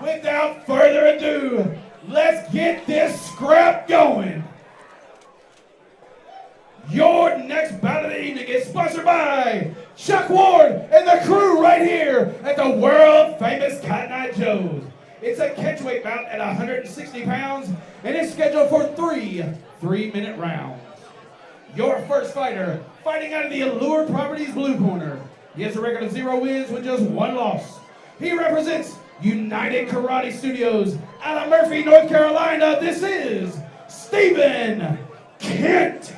without further ado, let's get this scrap going. Your next bout of the evening is sponsored by Chuck Ward and the crew right here at the world-famous Cotton Eye Joe's. It's a catchweight bout at 160 pounds, and it's scheduled for three 3-minute rounds. Your first fighter, fighting out of the Allure Properties blue corner. He has a record of 0 wins with just 1 loss. He represents United Karate Studios out of Murphy, North Carolina. This is Stephen Kent.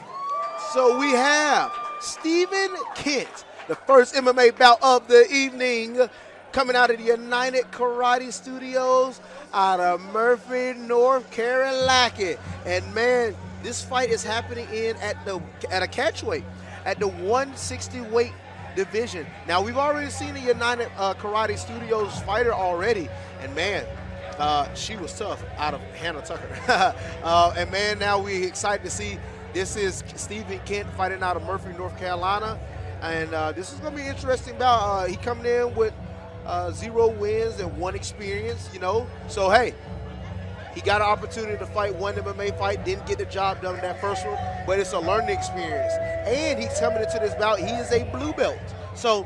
So we have Stephen Kent, the first MMA bout of the evening, coming out of the United Karate Studios out of Murphy, North Carolina. And man, this fight is happening at a catchweight, at the 160 weight division. Now we've already seen the United Karate Studios fighter already, and man, she was tough out of Hannah Tucker. And man, now we're excited to see. This is Stephen Kent fighting out of Murphy, North Carolina. And this is going to be an interesting bout. He coming in with 0 wins and 1 experience, you know. So, hey, he got an opportunity to fight 1 MMA fight, didn't get the job done in that first one, but it's a learning experience. And he's coming into this bout, he is a blue belt. So,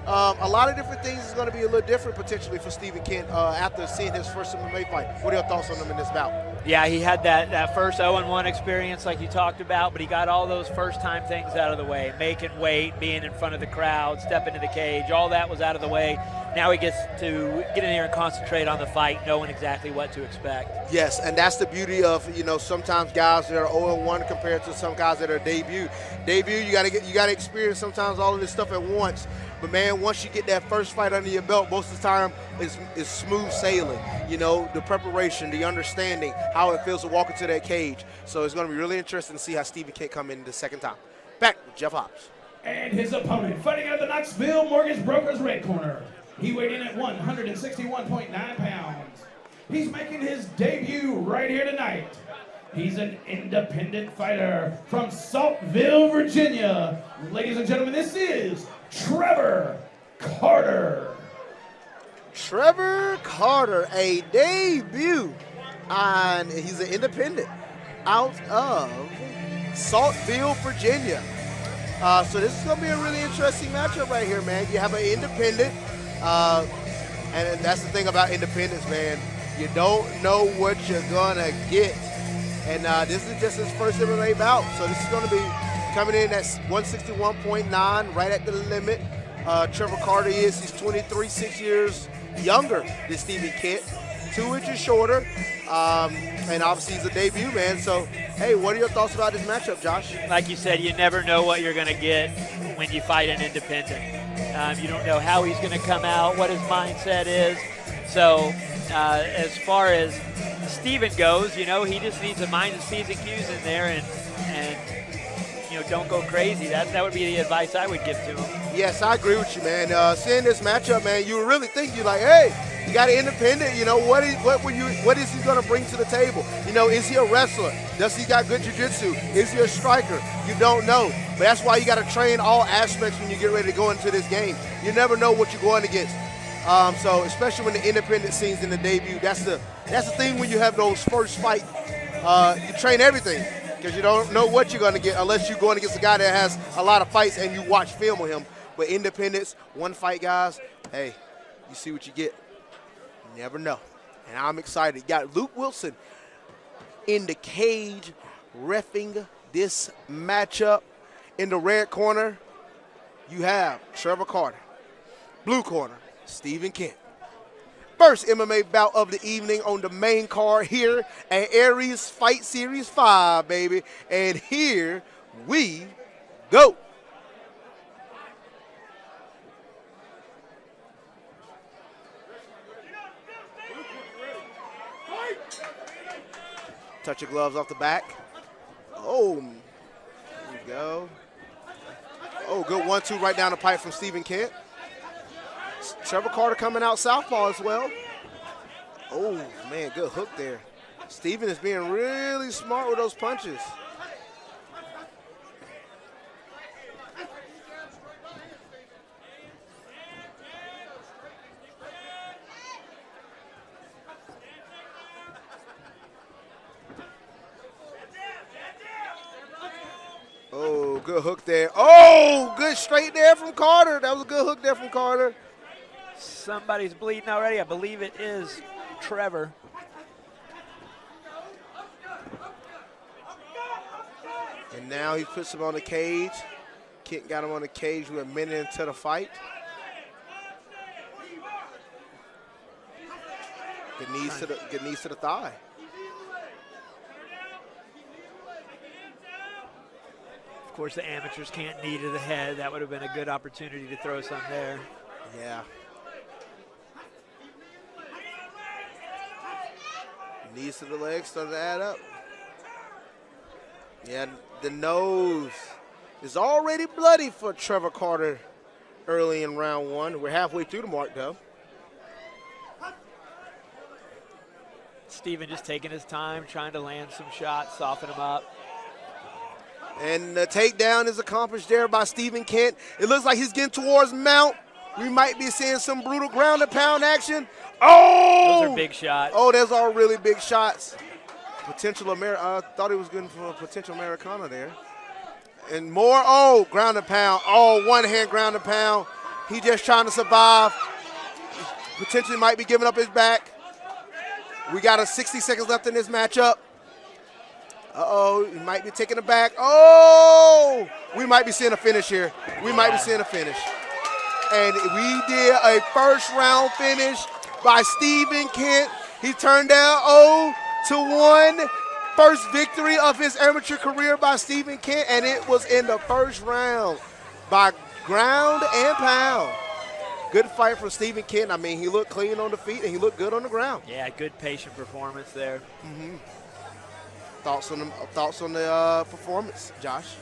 a lot of different things is going to be a little different potentially for Stephen Kent after seeing his first MMA fight. What are your thoughts on him in this bout? Yeah, he had that first 0-1 experience like you talked about, but he got all those first-time things out of the way, making weight, being in front of the crowd, stepping into the cage, all that was out of the way. Now he gets to get in here and concentrate on the fight, knowing exactly what to expect. Yes, and that's the beauty of, you know, sometimes guys that are 0-1 compared to some guys that are debut. Debut, you got to experience sometimes all of this stuff at once. But man, once you get that first fight under your belt, most of the time it's smooth sailing. You know, the preparation, the understanding, how it feels to walk into that cage. So it's going to be really interesting to see how Stephen Kent come in the second time. Back with Jeff Hobbs. And his opponent, fighting out of the Knoxville Mortgage Brokers red corner. He weighed in at 161.9 pounds. He's making his debut right here tonight. He's an independent fighter from Saltville, Virginia. Ladies and gentlemen, this is Trevor Carter. Trevor Carter, a debut, and he's an independent out of Saltville, Virginia. So this is going to be a really interesting matchup right here, man. You have an independent, and that's the thing about independence, man. You don't know what you're going to get. And this is just his first MMA bout. So this is going to be coming in at 161.9, right at the limit. Trevor Carter he's 23, 6 years younger than Stephen Kent, 2 inches shorter, and obviously he's a debut, man. So, hey, what are your thoughts about this matchup, Josh? Like you said, you never know what you're going to get when you fight an independent. You don't know how he's going to come out, what his mindset is. So, as far as Stephen goes, you know, he just needs to mind his P's and Q's in there and you know, don't go crazy. That would be the advice I would give to him. Yes, I agree with you, man. Seeing this matchup, man, you really think, you're like, hey, you got an independent, you know, what is he going to bring to the table? You know, is he a wrestler? Does he got good jiu-jitsu? Is he a striker? You don't know. But that's why you got to train all aspects when you get ready to go into this game. You never know what you're going against. So especially when the independent scene's in the debut, that's the thing when you have those first fight. You train everything because you don't know what you're going to get unless you're going against a guy that has a lot of fights and you watch film of him. But independents, one fight guys, hey, you see what you get. You never know. And I'm excited. You got Luke Wilson in the cage reffing this matchup. In the red corner, you have Trevor Carter. Blue corner, Stephen Kent. First MMA bout of the evening on the main card here at Aries Fight Series 5, baby. And here we go. Touch your gloves off the back. Oh, there you go. Oh, good 1-2 right down the pipe from Stephen Kent. Trevor Carter coming out southpaw as well. Oh, man, good hook there. Stephen is being really smart with those punches. good hook there. Oh, good straight there from Carter. That was a good hook there from Carter. Somebody's bleeding already. I believe it is Trevor. And now he puts him on the cage. Kent got him on the cage with a minute into the fight. Good knees to the thigh. Of course, the amateurs can't knee to the head. That would have been a good opportunity to throw some there. Yeah. Knees to the legs starting to add up. Yeah, the nose is already bloody for Trevor Carter early in round one. We're halfway through the mark, though. Steven just taking his time, trying to land some shots, soften him up. And the takedown is accomplished there by Steven Kent. It looks like he's getting towards Mount. We might be seeing some brutal ground and pound action. Oh! Those are big shots. Oh, those are really big shots. Potential I thought he was going for a potential Americana there. And more, oh, ground and pound. Oh, one hand ground and pound. He just trying to survive. Potentially might be giving up his back. We got 60 seconds left in this matchup. Uh-oh, he might be taking it back. Oh, we might be seeing a finish here. We might be seeing a finish. And we did a first round finish by Steven Kent. He turned down 0-1. First victory of his amateur career by Steven Kent, and it was in the first round by ground and pound. Good fight from Steven Kent. I mean, he looked clean on the feet, and he looked good on the ground. Yeah, good patient performance there. Mm-hmm. Thoughts on the performance, Josh,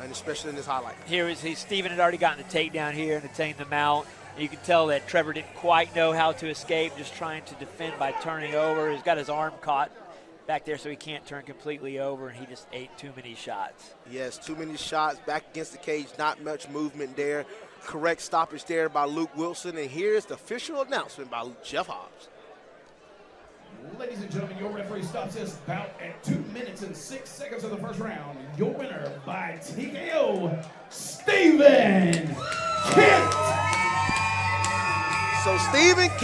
and especially in this highlight. Here Steven had already gotten the takedown here and attained the mount. And you can tell that Trevor didn't quite know how to escape, just trying to defend by turning over. He's got his arm caught back there so he can't turn completely over, and he just ate too many shots. Yes, too many shots back against the cage, not much movement there. Correct stoppage there by Luke Wilson, and here's the official announcement by Jeff Hobbs. Ladies and gentlemen, your referee stops this bout at 2 minutes and 6 seconds of the first round. Your winner by TKO, Steven Kent. So Steven Kent